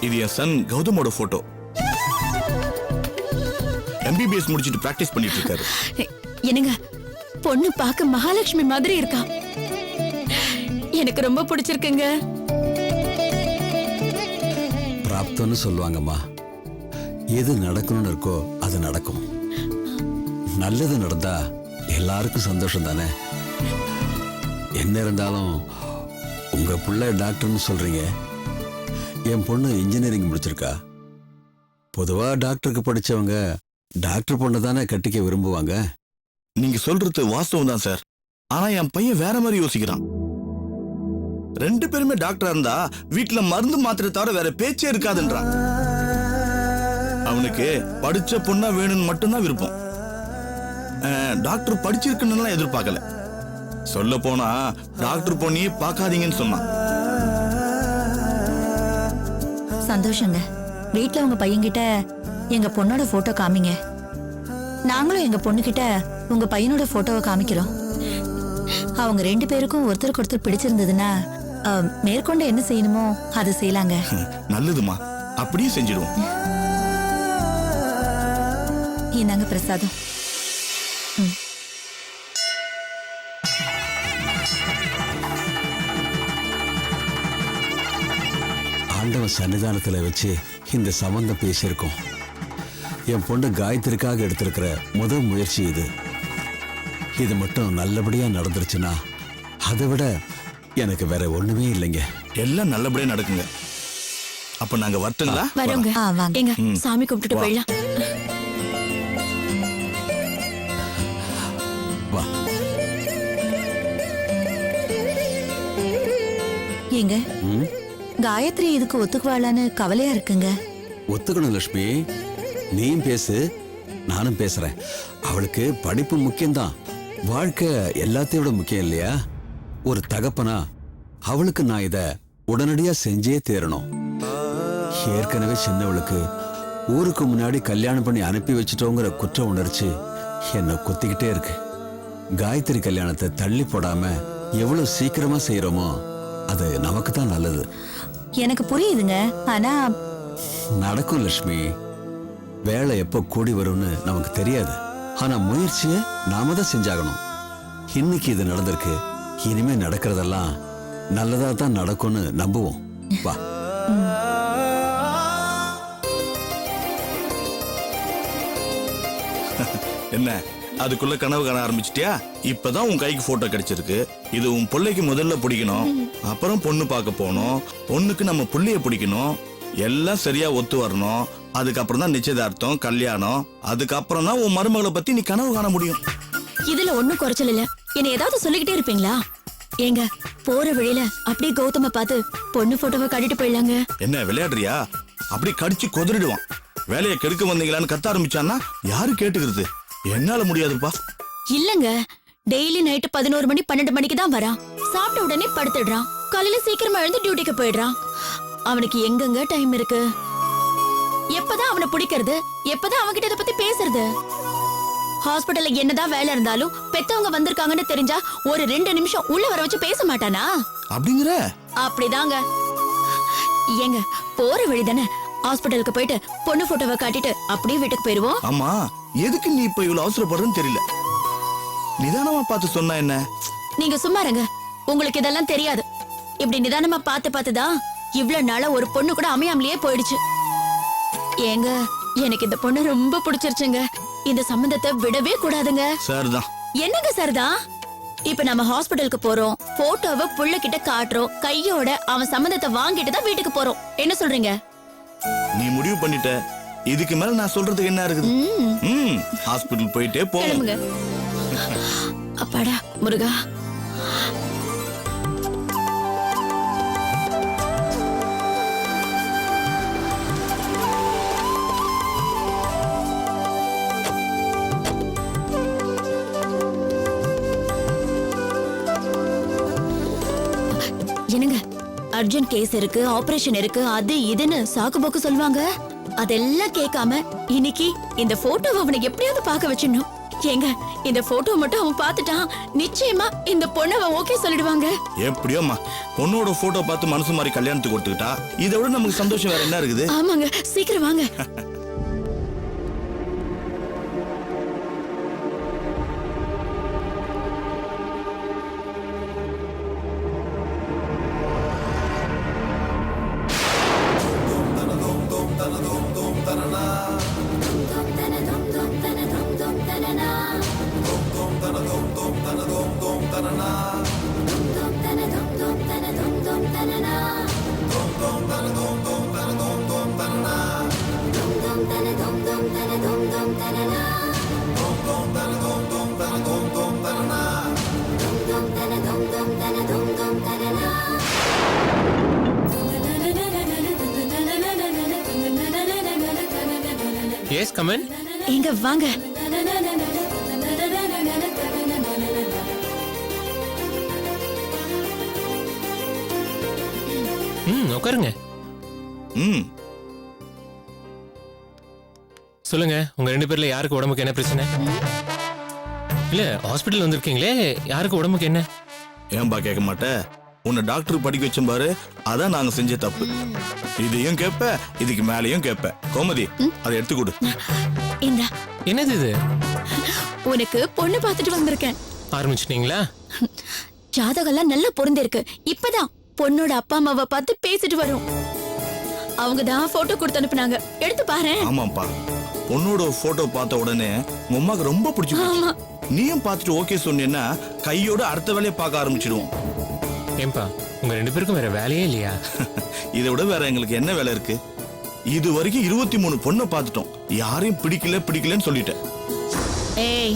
இது என் Sun கௌதமோட photo. MBBS முடிச்சிட்டு practice பண்ணிட்டு இருக்காரு. என்னங்க, பொண்ணு பார்க்க மகாலட்சுமி மாதிரி இருக்கா. எனக்கு ரொம்ப பிடிச்சிருக்குங்க. பிராப்தம்னு சொல்லுவாங்கம்மா. எது நடக்கணும்னு இருக்கோ அது நடக்கும். நல்லது நடந்தா எல்லாருக்கும் சந்தோஷம் தானே. என்ன இருந்தாலும் உங்க பிள்ளை டாக்டர்னு சொல்றீங்க, என் பொண்ணு இன்ஜினியரிங் முடிச்சிருக்கா. பொதுவா டாக்டருக்கு படிச்சவங்க டாக்டர் பொண்ணு தானே கட்டிக்க விரும்புவாங்க. நீங்க சொல்றது வாஸ்தவம் தான் சார். ஆனா என் பையன் வேற மாதிரி யோசிக்கிறான். 2 பேருமே டாக்டரா இருந்தா வீட்டுல மருந்து மாத்திரை தவிர வேற பேச்சே இருக்காதுன்றான். அவனுக்கு படிச்ச பொண்ணா வேணும்னு மட்டும்தான் விருப்பம். டாக்டர் படிச்சிருக்குன்னு எதிர்பார்க்கல. சொல்ல போனா டாக்டர் பொண்ணியே பார்க்காதீங்கன்னு சொன்னான். சந்தோஷங்க. வீட்டுல உங்க பையன்கிட்ட எங்க பொண்ணோட போட்டோ காமிங்க. நாங்களும் எங்க பொண்ணுகிட்ட உங்க பையனோட போட்டோவை காமிக்கிறோம். அவங்க 2 பேருக்கும் ஒருத்தருக்கு ஒருத்தர் பிடிச்சிருந்ததுன்னா மேற்கொண்டு என்ன செய்யணுமோ அதை செய்யலாங்க. நல்லதுமா, அப்படியே செஞ்சிடுவோம். இந்தாங்க பிரசாதம். ஆண்டவன் சன்னிதானத்துல வச்சு இந்த சம்பந்தம் பேசியிருக்கோம். என் பொண்ணு காயத்ரிக்காக எடுத்திருக்கிற முதல் முயற்சி இது. இது மட்டும் நல்லபடியா நடந்துருச்சுன்னா அதை விட எனக்கு வேற ஒண்ணுமே இல்லைங்க. எல்லாம் நல்லபடியா நடக்குங்க. அப்ப நாங்க வரட்டுங்களா? வரோங்க. வாங்க, சாமி கும்பிட்டுட்டு போயிடலாம். வா. ஏங்க, காயத்ரி இதுக்கு ஒத்துக்குவாளான்னு கவலையா இருக்குங்க. ஒத்துக்கணும் லட்சுமி. நீயும் பேசு, நானும் பேசுறேன். அவளுக்கு படிப்பு முக்கியம்தான், வாழ்க்கை எல்லாத்தையும் விட முக்கியம் இல்லையா? ஒரு தகப்பனா அவளுக்கு நான் இத உடனடியா செஞ்சே தேரணும். ஏற்கனவே சின்னவளுக்கு ஊருக்கு முன்னாடி கல்யாணம் பண்ணி அனுப்பி வச்சுட்டோங்கிற குற்ற உணர்ச்சி என்ன குத்திக்கிட்டே இருக்கு. காயத்ரி கல்யாணத்தை தள்ளி போடாம எவ்வளவு சீக்கிரமா செய்யறோமோ அது நமக்கு தான் நல்லது. எனக்கு புரியுதுங்க, ஆனா நடக்கும் லட்சுமி. வேலை எப்போ கூடி வரும்னு நமக்கு தெரியாது. ஆனா முயற்சியை நாம தான் செஞ்சாகணும். இன்னைக்கு இது நடந்திருக்கு, இனிமே நடக்கிறதெல்லாம் நல்லதா தான் நடக்கும்னு நம்புவோம். வா. என்ன அதுக்குள்ள கனவு காண ஆரம்பிச்சிட்டியா? இப்பதான் உன் கைக்கு போட்டோ கிடைச்சிருக்கு. இது உன் பிள்ளைக்கு முதல்ல பிடிக்கணும், அப்புறம் பொண்ணு பார்க்க போகணும், பொண்ணுக்கு நம்ம பிள்ளைய பிடிக்கணும், எல்லாம் சரியா ஒத்து வரணும். அதுக்கப்புறம் தான் நிச்சயதார்த்தம், கல்யாணம். அதுக்கப்புறம் தான் உன் மருமகளை பத்தி நீ கனவு காண முடியும். இதுல ஒண்ணும் குறைச்சல் இல்ல. என்ன ஏதாவது சொல்லிக்கிட்டே இருப்பீங்களா? ஏங்க, போற வழியில அப்படியே கௌதம பார்த்து பொண்ணு போட்டோவை கட்டிட்டு போயிடலாங்க. என்ன விளையாடுறியா? அப்படி கடிச்சு கொதறிடுவான். வேலையை கெடுக்க வந்தீங்களான்னு கத்த ஆரம்பிச்சான்னா யாரு கேட்டுக்கிறது? என்னால முடியாதுப்பா. இல்லங்க, டெய்லி நைட்டு 11 மணி 12 மணிக்கு தான் வரான். சாப்பிட்ட உடனே படுத்துடுறான். காலையில சீக்கிரமா எழுந்து டியூட்டிக்கு போயிடுறான். அவனுக்கு எங்கங்க டைம் இருக்கு? எப்பதான் அவனை பிடிக்கிறது? எப்பதான் அவன்கிட்ட இதை பத்தி பேசுறது? ஹாஸ்பிட்டல்ல என்னதான் வேலை இருந்தாலும் பெத்தவங்க வந்திருக்காங்கன்னு தெரிஞ்சா ஒரு 2 நிமிஷம் உள்ள வர வச்சு பேச மாட்டானா? அப்படிங்கிற? அப்படிதாங்க. ஏங்க, போற வழிதானே, ஹாஸ்பிட்டலுக்கு போயிட்டு பொண்ணு போட்டோவை காட்டிட்டு அப்படியே வீட்டுக்கு போயிருவோம். ஆமா, எதுக்கு நீ இப்ப இவ்வளவு அவசரப்படுறன்னு தெரியல. நிதானமா பார்த்து சொன்னா என்ன? நீங்க சும்மா இருங்க, உங்களுக்கு இதெல்லாம் தெரியாது. இப்படி நிதானமா பார்த்துதான் இவ்வளவு நாளா ஒரு பொண்ணு கூட அமையாமலேயே போயிடுச்சு. ஏங்க, எனக்கு இந்த பொண்ணு ரொம்ப பிடிச்சிருச்சுங்க. இந்த சம்பந்தத்தை விடவே கூடாதுங்க. சரிதான். என்னங்க சரிதான்? இப்ப நம்ம ஹாஸ்பிட்டலுக்கு போறோம், போட்டோவை புள்ள கிட்ட காட்டுறோம், கையோட அவன் சம்மதத்தை வாங்கிட்டு தான் வீட்டுக்கு போறோம். என்ன சொல்றீங்க? நீ முடிவு பண்ணிட்ட. இதுக்கு மேல நான் சொல்றதுக்கு என்ன இருக்குது? ஹாஸ்பிடல் போயிட்டே போங்க. அப்பாடா முருகா. என்னங்க, அர்ஜென்ட் கேஸ் இருக்கு, ஆபரேஷன் இருக்கு, அது இதுன்னு சாக்கு போக்கு சொல்லுவாங்க. அதெல்லாம் கேட்காம இன்னைக்கு இந்த போட்டோவை அவனை எப்படியாவது பார்க்க வச்சிடணும். ஏங்க இந்த போட்டோ மட்டும் அவன் பார்த்துட்டான், நிச்சயமா இந்த பொண்ணை அவன் ஓகே சொல்லிடுவாங்க. எப்படியோம்மா பொண்ணோட போட்டோ பார்த்து மனசு மாதிரி கல்யாணத்துக்கு கொடுத்துக்கிட்டா இதை விட நமக்கு சந்தோஷம் வேற என்ன இருக்குது? ஆமாங்க, சீக்கிரம் வாங்க. Yes come on. எங்க வாங்க. உட்காருங்க. சொல்லுங்க, உங்க 2 பேர்ல யாருக்கு உடம்புக்கு என்ன பிரச்சனை? இல்ல ஹாஸ்பிடல் வந்திருக்கீங்களே, யாருக்கு உடம்புக்கு என்ன? ஏன்பா கேட்க மாட்டேன்? உன்னை டாக்டர் படிக்க வச்சோம் பாரு, அதான் நாங்க செஞ்ச தப்பு. இதையும் கேட்ப, இதுக்கு மேலையும் கேட்ப. கோமதி, அதை எடுத்து கொடு. இந்த என்னது இது? உனக்கு பொண்ணு பார்த்துட்டு வந்திருக்கேன். ஆரம்பிச்சிட்டீங்களா? ஜாதகம்லாம் நல்லா பொருந்திருக்கு. இப்பதான் பொண்ணோட அப்பா அம்மாவை பார்த்து பேசிட்டு வரும். அவங்க தான் போட்டோ கொடுத்து அனுப்புனாங்க, எடுத்து பாரு. ஆமாப்பா, பொண்ணோட போட்டோ பார்த்த உடனே உங்க அம்மாக்கு ரொம்ப பிடிச்சு போச்சு. ஆமா. நீயும் பார்த்துட்டு ஓகே சொன்னீன்னா கையோட அடுத்த வேலையை பார்க்க ஆரம்பிச்சிடுவோம். ஏன்பா, உங்க 2 பேருக்கும் வேற வேலையே இல்லையா? இதை விட வேற எங்களுக்கு என்ன வேலை இருக்கு? இது வரைக்கும் 23 பொண்ணை பார்த்துட்டோம், யாரையும் பிடிக்கலன்னு சொல்லிட்டேன். ஏய்,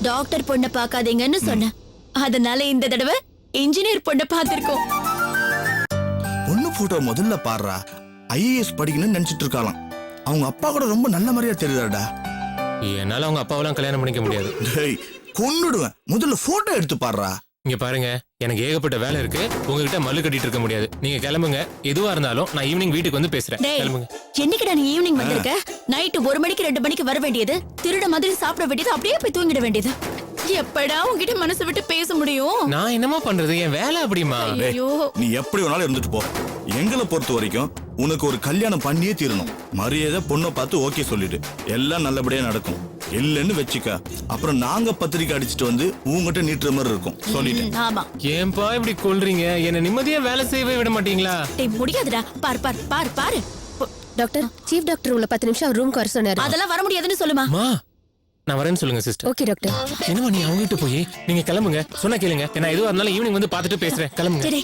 டாக்டர் பொண்ணை பார்க்காதீங்கன்னு சொன்ன, அதனால இந்த தடவை இன்ஜினியர் பொண்ணை பார்த்திருக்கோம். பொண்ணு போட்டோ முதல்ல பாடுறா, IAS படிக்கணும்னு நினைச்சிட்டு இருக்கலாம். அவங்க அப்பா கூட ரொம்ப நல்ல மாதிரியா தெரியுதாடா. என்னால அவங்க அப்பாவெல்லாம் கல்யாணம் பண்ணிக்க முடியாது. டேய், கொன்னுடுவேன். முதல்ல போட்டோ எடுத்து பாடுறா. இங்க பாருங்க, எனக்கு ஏகப்பட்ட வேலை இருக்கு, உங்ககிட்ட மல்லு கட்டிட்டு இருக்க முடியாது. நீங்க கிளம்புங்க, எதுவா இருந்தாலும் நான் ஈவினிங் வீட்டுக்கு வந்து பேசுறேன். டேய், கிளம்புங்க. என்னைக்குடா நீ ஈவினிங் வந்திருக்க? நைட்டு 1 மணிக்கு 2 மணிக்கு வர வேண்டியது, திருட மாதிரி சாப்பிட வேண்டியது, அப்படியே போய் தூங்கிட வேண்டியது. எப்படா உன்கிட்ட மனசு விட்டு பேச முடியும்? நான் என்னமா பண்றது, என் வேலை அப்படிமா. டேய், ஐயோ, நீ எப்படி வேணாலும் இருந்துட்டு போ. எங்களை பொறுத்த வரைக்கும் உனக்கு ஒரு கல்யாணம் பண்ணியே தீரணும். மரியாதை பொண்ணை பார்த்து ஓகே சொல்லிடு, எல்லாம் நல்லபடியா நடக்கும். இல்லன்னு வச்சுக்க, அப்புறம் நாங்க பத்திரிக்கை அடிச்சுட்டு வந்து உங்ககிட்ட நீட்டுற மாதிரி இருக்கும். சொல்லிட்டேன். ஆமா. ஏன்பா இப்படி கொல்றீங்க? என்ன நிம்மதியா வேலை செய்யவே விட மாட்டீங்களா? டேய், முடியாதுடா. பாரு பாரு பாரு பாரு. டாக்டர், சீஃப் டாக்டர் உங்களை 10 நிமிஷம் ரூம்க்கு வர சொன்னாரு. அதெல்லாம் வர முடியாதுன்னு சொல்லுமா. மா, நான் வரேன்னு சொல்லுங்க சிஸ்டர். Okay doctor. என்னமா நீ அவங்க கிட்ட போய் நீங்க கிளம்புங்க, சொன்னா கேளுங்க. நான் எதுவா இருந்தாலும் ஈவினிங் வந்து பார்த்துட்டு பேசுறேன். கிளம்புங்க. சரி,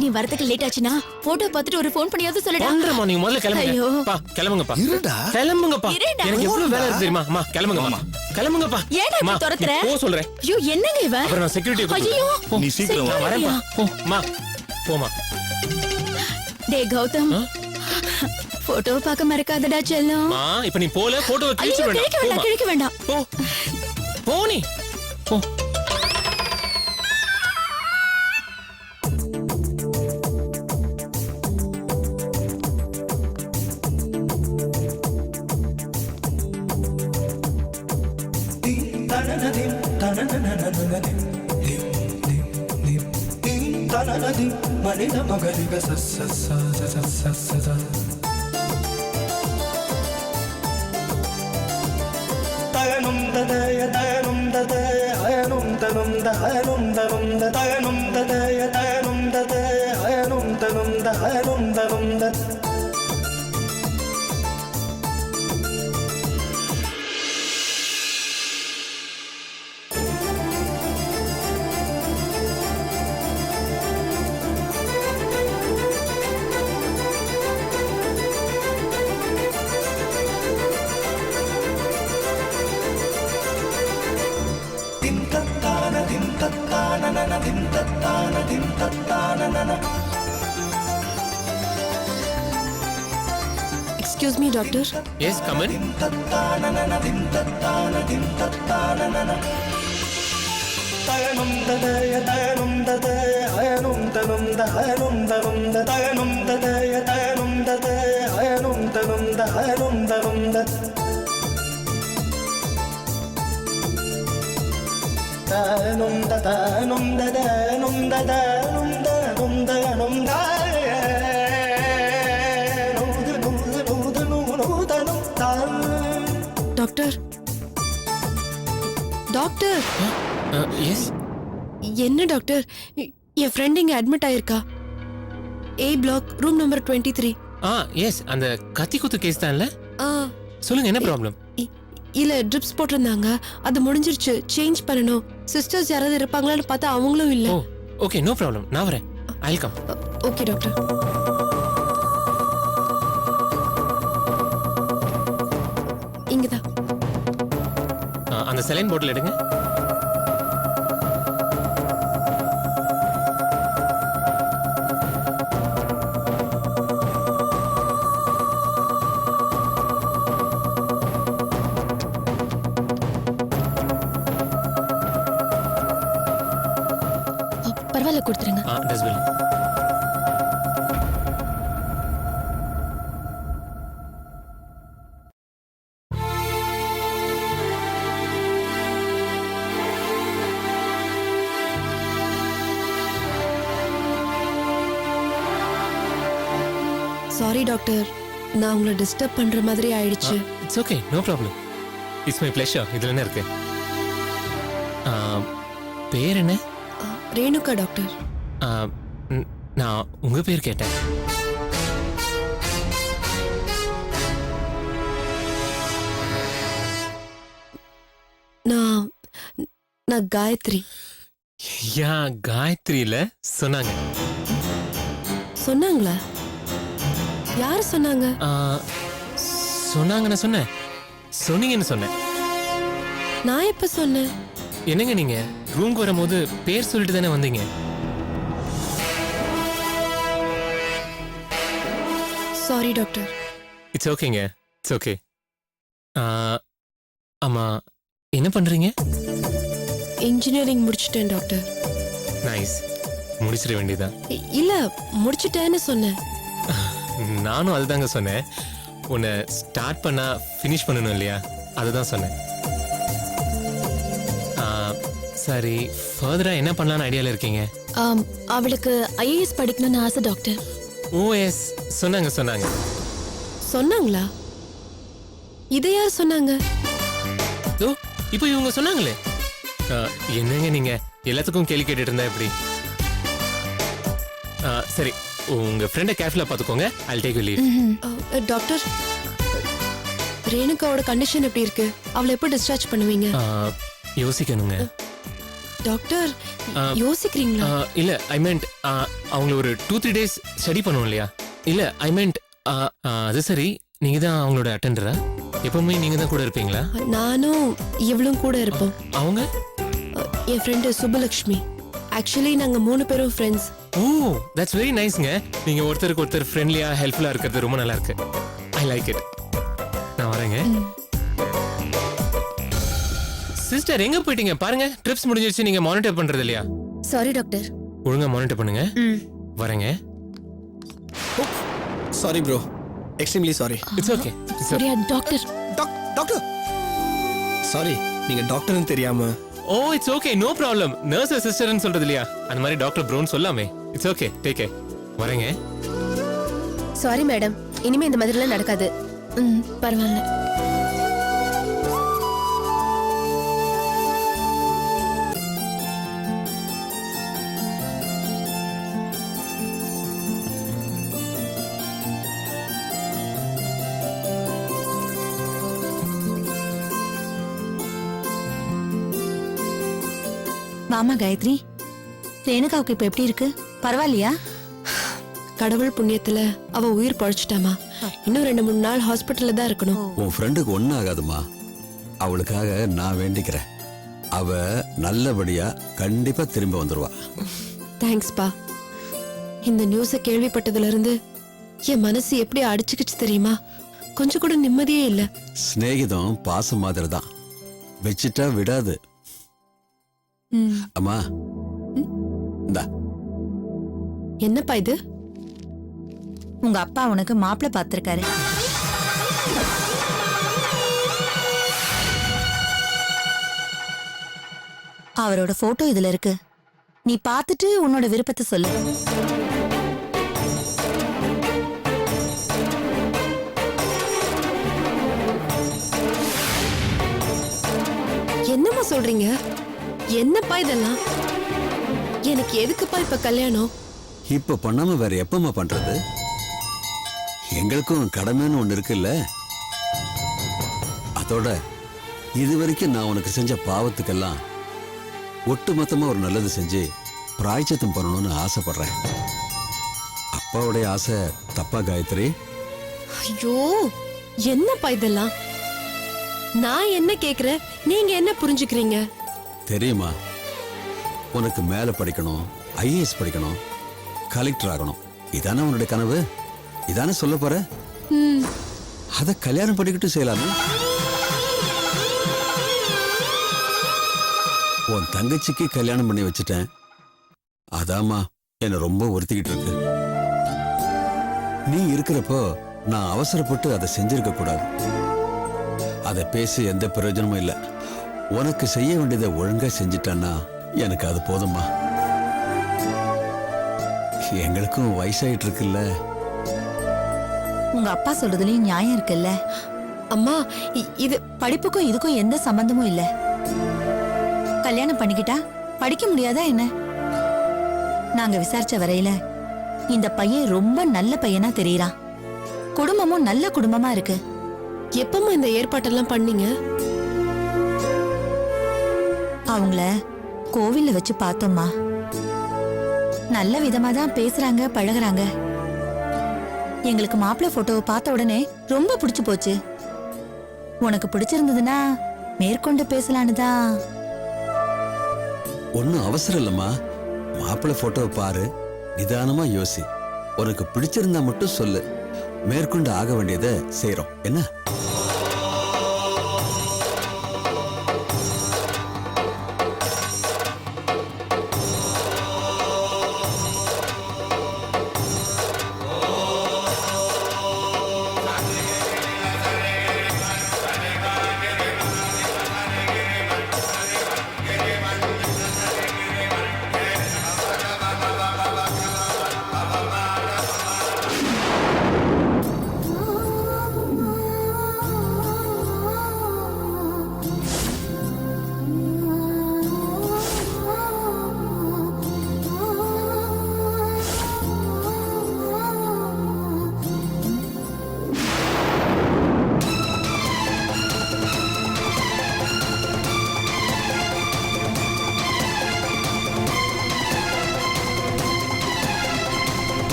நீ வரதுக்கு லேட் ஆச்சுனா போட்டோ பார்த்துட்டு ஒரு ஃபோன் பண்ணியாவது சொல்லுடா. பண்றேமா, நீங்க முதல்ல கிளம்புங்க. ஐயோ. பா, கிளம்புங்கப்பா. இருடா. கிளம்புங்கப்பா. இருடா. எனக்கு எவ்வளவு வேலை இருக்கு தெரியுமா? அம்மா கிளம்புங்கம்மா. கிளம்புங்கப்பா. ஏன்டா இப்படி அம்மா, துரத்துற? நீ போ சொல்றேன். ஐயோ, என்னங்க இவன்? அப்புறம் நான் செக்யூரிட்டி ஐயோ. நீ சீக்கிரம் வா. நான் வரேன்ப்பா. போ மா, போமா. டேய் கௌதம், போட்டோ பார்க்க மறக்காதடா செல்லம். மா, இப்ப நீ போல போட்டோவை ஐயோ, கிழிச்சு கிழிக்க வேண்டாம். வேண்டாம், கிழிக்க வேண்டாம். போ போ நீ போ. Excuse me doctor. Yes come on. Doctor doctor yes என்ன டாக்டர் என் ஃப்ரெண்ட் இங்க அட்மிட் ஆயிருக்கா A block room number 23. Yes அந்த கத்தி குத்து கேஸ் தான்ல ஆ சொல்லுங்க என்ன ப்ராப்ளம் இல்ல ட்ரிப்ஸ் போட்டிருந்தாங்க அது முடிஞ்சிருச்சு சேஞ்ச் பண்ணணும் சிஸ்டர்ஸ் யாராவது இருப்பாங்களான்னு பார்த்தா அவங்களும் இல்ல ஓ ஓகே நோ ப்ராப்ளம் நான் வரேன் ஐ கம் ஓகே டாக்டர் இங்கதான் அந்த செலைன் பாட்டில் எடுங்க பரவாயில்ல கொடுத்துருங்க. டஸ்ட்பின் சாரி டாக்டர் நான் உங்களை டிஸ்டர்ப் பண்ற மாதிரி ஆயிடுச்சு it's okay no problem it's my pleasure இதுல என்ன இருக்கு பேர் என்ன ரேணுகா டாக்டர் நான் உங்க பேர் கேட்டேன் நான் நான் காயத்ரி யா காயத்ரியில சொன்னாங்க சொன்னாங்களா யார் சொன்னாங்க சொன்னாங்க நான் சொன்னேன் சொன்னீங்கன்னு சொன்னேன் நான் எப்ப சொன்னேன் என்னங்க நீங்க ரூம்க்கு வரும்போது பேர் சொல்லிட்டு தானே வந்தீங்க சாரி டாக்டர் இட்ஸ் ஓகேங்க இட்ஸ் ஓகே ஆமா என்ன பண்றீங்க இன்ஜினியரிங் முடிச்சிட்டேன் டாக்டர் நைஸ் முடிச்சிட வேண்டியதான் இல்ல முடிச்சிட்டேன்னு சொன்னேன் நானும் அதுதாங்க சொன்னேன் உன்னை ஸ்டார்ட் பண்ணா ஃபினிஷ் பண்ணணும் இல்லையா அதுதான் சொன்னேன் சரி ஃபர்தரா என்ன பண்ணலாம்னு ஐடியால இருக்கீங்க அவளுக்கு ஐஏஎஸ் படிக்கணும்னு ஆசை டாக்டர். ஓஎஸ் சொன்னாங்க சொன்னாங்க சொன்னாங்களா இதை யார் சொன்னாங்க ஓ இப்போ இவங்க சொன்னாங்களே என்னங்க நீங்க எல்லாத்துக்கும் கேள்வி கேட்டுட்டு இருந்தா எப்படி சரி உங்க ஃப்ரெண்டை கேர்ஃபுல்லா பாத்துக்கோங்க I'll take you leave doctor ரேணுகாவோட கண்டிஷன் எப்படி இருக்கு அவளை எப்போ டிஸ்சார்ஜ் பண்ணுவீங்க யோசிக்கணுங்க டாக்டர் யோசிக்கிறீங்களா இல்ல ஐ மென்ட் அவங்கள ஒரு 2-3 டேஸ் ஸ்டடி பண்ணுவோம் இல்லையா இல்ல ஐ மென்ட் அது சரி நீங்க தான் அவங்களோட அட்டெண்டரா எப்பவுமே நீங்க தான் கூட இருப்பீங்களா நானும் இவளும் கூட இருப்போம் அவங்க என் ஃப்ரெண்டு சுபலக்ஷ்மி ஆக்சுவலி நாங்க 3 பேரும் ஃப்ரெண்ட்ஸ் ஓ தட்ஸ் வெரி நைஸ்ங்க நீங்க ஒருத்தருக்கு ஒருத்தர் ஃப்ரெண்ட்லியா ஹெல்ப்ஃபுல்லா இருக்கிறது ரொம்ப நல்லா இருக்கு ஐ லைக் இட் நான் வரேங்க சிஸ்டர் எங்க போயிட்டீங்க பாருங்க ட்ரிப்ஸ் முடிஞ்சிருச்சு நீங்க மானிட்டர் பண்றது இல்லையா சாரி டாக்டர் ஒழுங்கா மானிட்டர் பண்ணுங்க வரேங்க sorry bro extremely sorry it's okay சரியா டாக்டர் டாக்டர் சாரி நீங்க டாக்டர்னு தெரியாம oh it's okay no problem nurse சிஸ்டர்னு சொல்றது இல்லையா அந்த மாதிரி டாக்டர் ப்ரோன்னு சொல்லாமே இட்ஸ் ஓகே டேக் கேர் வரேங்க சாரி மேடம் இனிமே இந்த மாதிரிலாம் நடக்காது பரவாயில்ல. மாமா காயத்ரி ரேணுகாவுக்கு இப்ப எப்படி இருக்கு பரவாயில்லையா கடவுள் புண்ணியத்துல அவ உயிர் பழிச்சிட்டாமா இன்னும் 2-3 நாள் ஹாஸ்பிட்டல்ல தான் இருக்கணும் உன் ஃப்ரெண்டுக்கு ஒன்றும் ஆகாதுமா அவளுக்காக நான் வேண்டிக்கிறேன் அவ நல்லபடியா கண்டிப்பா திரும்ப வந்துருவா தேங்க்ஸ் பா இந்த நியூஸை கேள்விப்பட்டதுல இருந்து என் மனசு எப்படி அடிச்சுக்கிச்சு தெரியுமா கொஞ்சம் கூட நிம்மதியே இல்ல சிநேகிதம் பாசம் மாதிரி தான் வச்சிட்டா விடாது அம்மா இந்தா என்னப்பா இது உங்க அப்பா உனக்கு மாப்பிள்ளை பார்த்திருக்காரு அவரோட போட்டோ இதுல இருக்கு. நீ பார்த்துட்டு உன்னோட விருப்பத்தை சொல்லு. என்னம்மா சொல்றீங்க? என்னப்பா இதெல்லாம்? எனக்கு எதுக்குப்பா இப்ப கல்யாணம்? இப்ப பண்ணாம வேற எப்பமா பண்றது? எங்களுக்கும் கடமைன்னு ஒண்ணு இருக்குல்ல. அதோட இதுவரைக்கும் நான் உனக்கு செஞ்ச பாவத்துக்கெல்லாம் ஒட்டுமொத்தமா ஒரு நல்லது செஞ்சு பிராய்ச்சித்தம் பண்ணணும்னு ஆசைப்படுறேன். அப்பாவுடைய ஆசை தப்பா காயத்ரி? ஐயோ, என்னப்பா இதெல்லாம்? நான் என்ன கேக்குறேன், நீங்க என்ன புரிஞ்சுக்கிறீங்க? தெரியுமா, உனக்கு மேல படிக்கணும், ஐஏஎஸ் படிக்கணும், கலெக்டர் ஆகணும், இதானே உன்னுடைய கனவு? இதானே சொல்ல போற? அத கல்யாணம் பண்ணிக்கிட்டு செய்யலாமே. உன் தங்கச்சிக்கு கல்யாணம் பண்ணி வச்சுட்டேன். அதாம்மா என்ன ரொம்ப உறுத்திக்கிட்டு இருக்கு. நீ இருக்கிறப்போ நான் அவசரப்பட்டு அதை செஞ்சிருக்க கூடாது. அதை பேசி எந்த பிரயோஜனமும் இல்லை. உனக்கு செய்ய வேண்டியதை ஒழுங்கா செஞ்சிட்டேன்னா எனக்கு அது போதும்மா. எங்களுக்கும் வயசாயிட்டு இருக்குல்ல. உங்க அப்பா சொல்றதுலயும் நியாயம் இருக்குல்ல. அம்மா, இது படிப்புக்கும் இதுக்கும் எந்த சம்பந்தமும் இல்ல. கல்யாணம் பண்ணிக்கிட்டா படிக்க முடியாதா என்ன? நாங்க விசாரிச்ச வரையில இந்த பையன் ரொம்ப நல்ல பையனா தெரியறான். குடும்பமும் நல்ல குடும்பமா இருக்கு. எப்பமா இந்த ஏற்பாட்டெல்லாம் பண்ணீங்க? அவங்கள கோவில்ல வச்சு பார்த்தோம்மா. நல்ல விதமா தான் பேசுறாங்க, பழகுறாங்க. எங்களுக்கு மாப்பிள்ளை போட்டோவை பார்த்த உடனே ரொம்ப பிடிச்சு போச்சு. உனக்கு பிடிச்சிருந்ததுன்னா மேற்கொண்டு பேசலான்னு தான். ஒன்னும் அவசரம் இல்லம்மா. மாப்பிள்ளை போட்டோவை பாரு, நிதானமா யோசி. உனக்கு பிடிச்சிருந்தா மட்டும் சொல்லு. மேற்கொண்டு ஆக வேண்டியதை செய்யறோம் என்ன?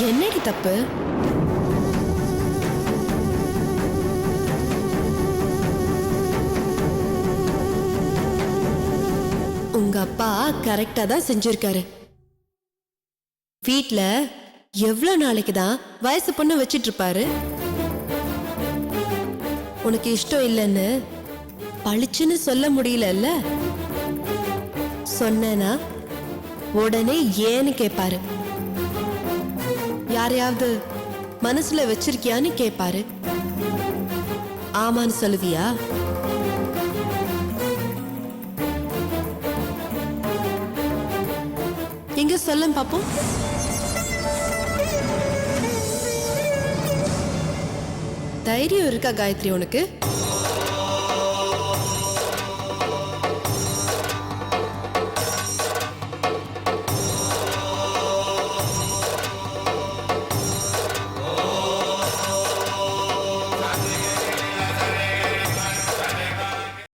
என்னடி தப்பு? உங்க அப்பா கரெக்டா தான் செஞ்சிருக்காரு. வீட்ல எவ்வளவு நாளைக்கு தான் வயசு பொண்ணு வச்சிட்டு இருப்பாரு? உனக்கு இஷ்டம் இல்லைன்னு பளிச்சுன்னு சொல்ல முடியல. சொன்னேனா உடனே ஏன்னு கேட்பாரு. யாரையாவது மனசுல வச்சிருக்கியான்னு கேட்பாரு. ஆமான்னு சொல்லுவியா? எங்க சொல்ல பாப்போம். தைரியம் இருக்கா காயத்ரி உனக்கு?